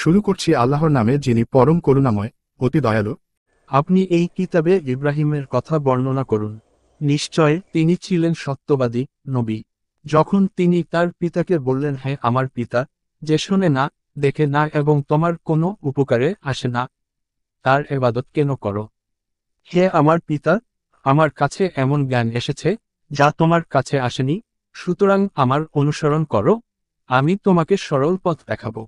শুরু করছি আল্লাহর নামে, যিনি পরম করুণাময়, অতি দয়ালু। আপনি এই কিতাবে ইব্রাহিমের কথা বর্ণনা করুন। নিশ্চয় তিনি ছিলেন সত্যবাদী নবী। যখন তিনি তার পিতাকে বললেন, হে আমার পিতা, যে শোনে না, দেখে না এবং তোমার কোনো উপকারে আসে না, তার ইবাদত কেন করো? হে আমার পিতা, আমার কাছে এমন জ্ঞান এসেছে যা তোমার কাছে আসেনি, সুতরাং আমার অনুসরণ করো, আমি তোমাকে সরল পথ দেখাবো।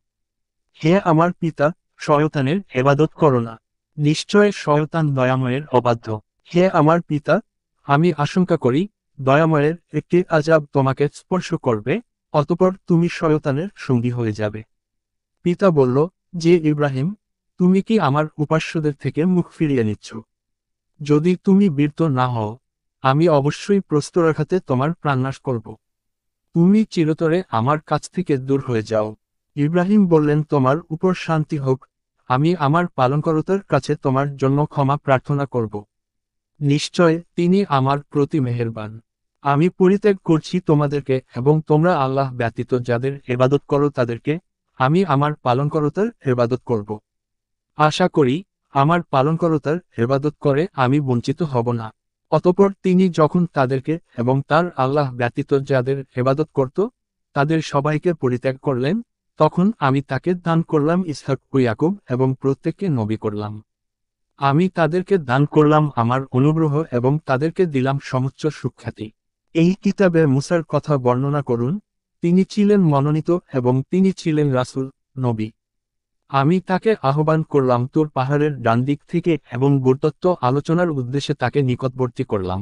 হে আমার পিতা, শয়তানের ইবাদত করো না। নিশ্চয় শয়তান দয়াময়ের অবাধ্য। হে আমার পিতা, আমি আশঙ্কা করি দয়াময়ের একটি আযাব তোমাকে স্পর্শ করবে, অতঃপর তুমি শয়তানের সঙ্গী হয়ে যাবে। পিতা বলল, যে ইব্রাহিম, তুমি কি আমার উপাস্যদের থেকে মুখ ফিরিয়ে নিচ্ছ? যদি তুমি বীরত না হও, আমি অবশ্যই প্রস্তরাঘাতে তোমার প্রাণনাশ করব। তুমি চিরতরে আমার কাছ থেকে দূর হয়ে যাও। ইব্রাহিম বললেন, তোমার উপর শান্তি হোক, আমি আমার পালনকর্তার কাছে তোমার জন্য ক্ষমা প্রার্থনা করব। নিশ্চয় তিনি আমার প্রতি মেহেরবান। আমি পরিত্যাগ করছি তোমাদেরকে এবং তোমরা আল্লাহ ব্যতীত যাদের ইবাদত করো তাদেরকে, আমি আমার পালনকর্তার ইবাদত করব। আশা করি আমার পালনকর্তার ইবাদত করে আমি বঞ্চিত হব না। অতঃপর তিনি যখন তাদেরকে এবং তার আল্লাহ ব্যতীত যাদের ইবাদত করত তাদের সবাইকে পরিত্যাগ করলেন, তখন আমি তাকে দান করলাম ইসহাক ও ইয়াকুব এবং প্রত্যেককে নবী করলাম। আমি তাদেরকে দান করলাম আমার অনুগ্রহ এবং তাদেরকে দিলাম সমুচ্চ সুখ্যাতি। এই কিতাবে মুসার কথা বর্ণনা করুন। তিনি ছিলেন মনোনীত এবং তিনি ছিলেন রাসূল, নবী। আমি তাকে আহ্বান করলাম তোর পাহাড়ের ডান দিক থেকে এবং ভূতত্ত্ব আলোচনার উদ্দেশ্যে তাকে নিকটবর্তী করলাম।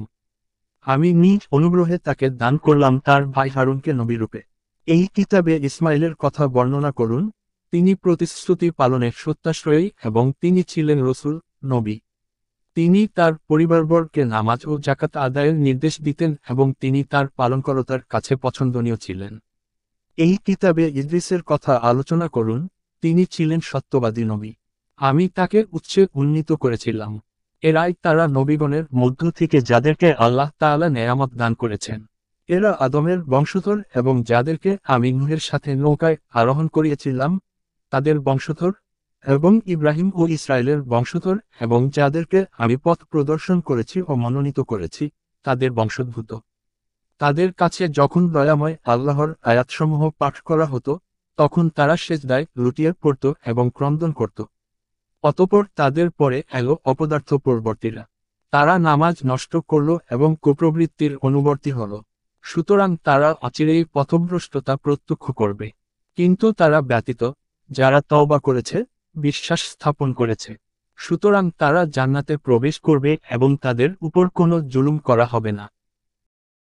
আমি নিজ অনুগ্রহে তাকে দান করলাম তার ভাই হারুনকে নবীরূপে। এই কিতাবে ইসমাইলের কথা বর্ণনা করুন। তিনি প্রতিশ্রুতি পালনের সত্যাশ্রয়ী এবং তিনি ছিলেন রসূল, নবী। তিনি তার পরিবারবর্গকে নামাজ ও জাকাত আদায়ের নির্দেশ দিতেন এবং তিনি তার পালনকর্তার কাছে পছন্দনীয় ছিলেন। এই কিতাবে ইদ্রিসের কথা আলোচনা করুন। তিনি ছিলেন সত্যবাদী নবী। আমি তাকে উচ্চে উন্নীত করেছিলাম। এরাই তারা নবীগণের মধ্য থেকে যাদেরকে আল্লাহ তাআলা নেয়ামত দান করেছেন। এরা আদমের বংশধর এবং যাদেরকে আমি নূহের সাথে নৌকায় আরোহণ করিয়েছিলাম তাদের বংশধর, এবং ইব্রাহিম ও ইসরায়েলের বংশধর এবং যাদেরকে আমি পথ প্রদর্শন করেছি ও মনোনীত করেছি তাদের বংশোদ্ভূত। তাদের কাছে যখন দয়াময় আল্লাহর আয়াতসমূহ পাঠ করা হতো তখন তারা সেজদায় লুটিয়ে পড়ত এবং ক্রন্দন করত। অতঃপর তাদের পরে এলো অপদার্থ পরবর্তীরা। তারা নামাজ নষ্ট করল এবং কুপ্রবৃত্তির অনুবর্তী হল। সুতরাং তারা অচিরেই পথভ্রষ্টতা প্রত্যক্ষ করবে। কিন্তু তারা ব্যতীত যারা তওবা করেছে, বিশ্বাস স্থাপন করেছে, সুতরাং তারা জান্নাতে প্রবেশ করবে এবং তাদের উপর কোনো জুলুম করা হবে না।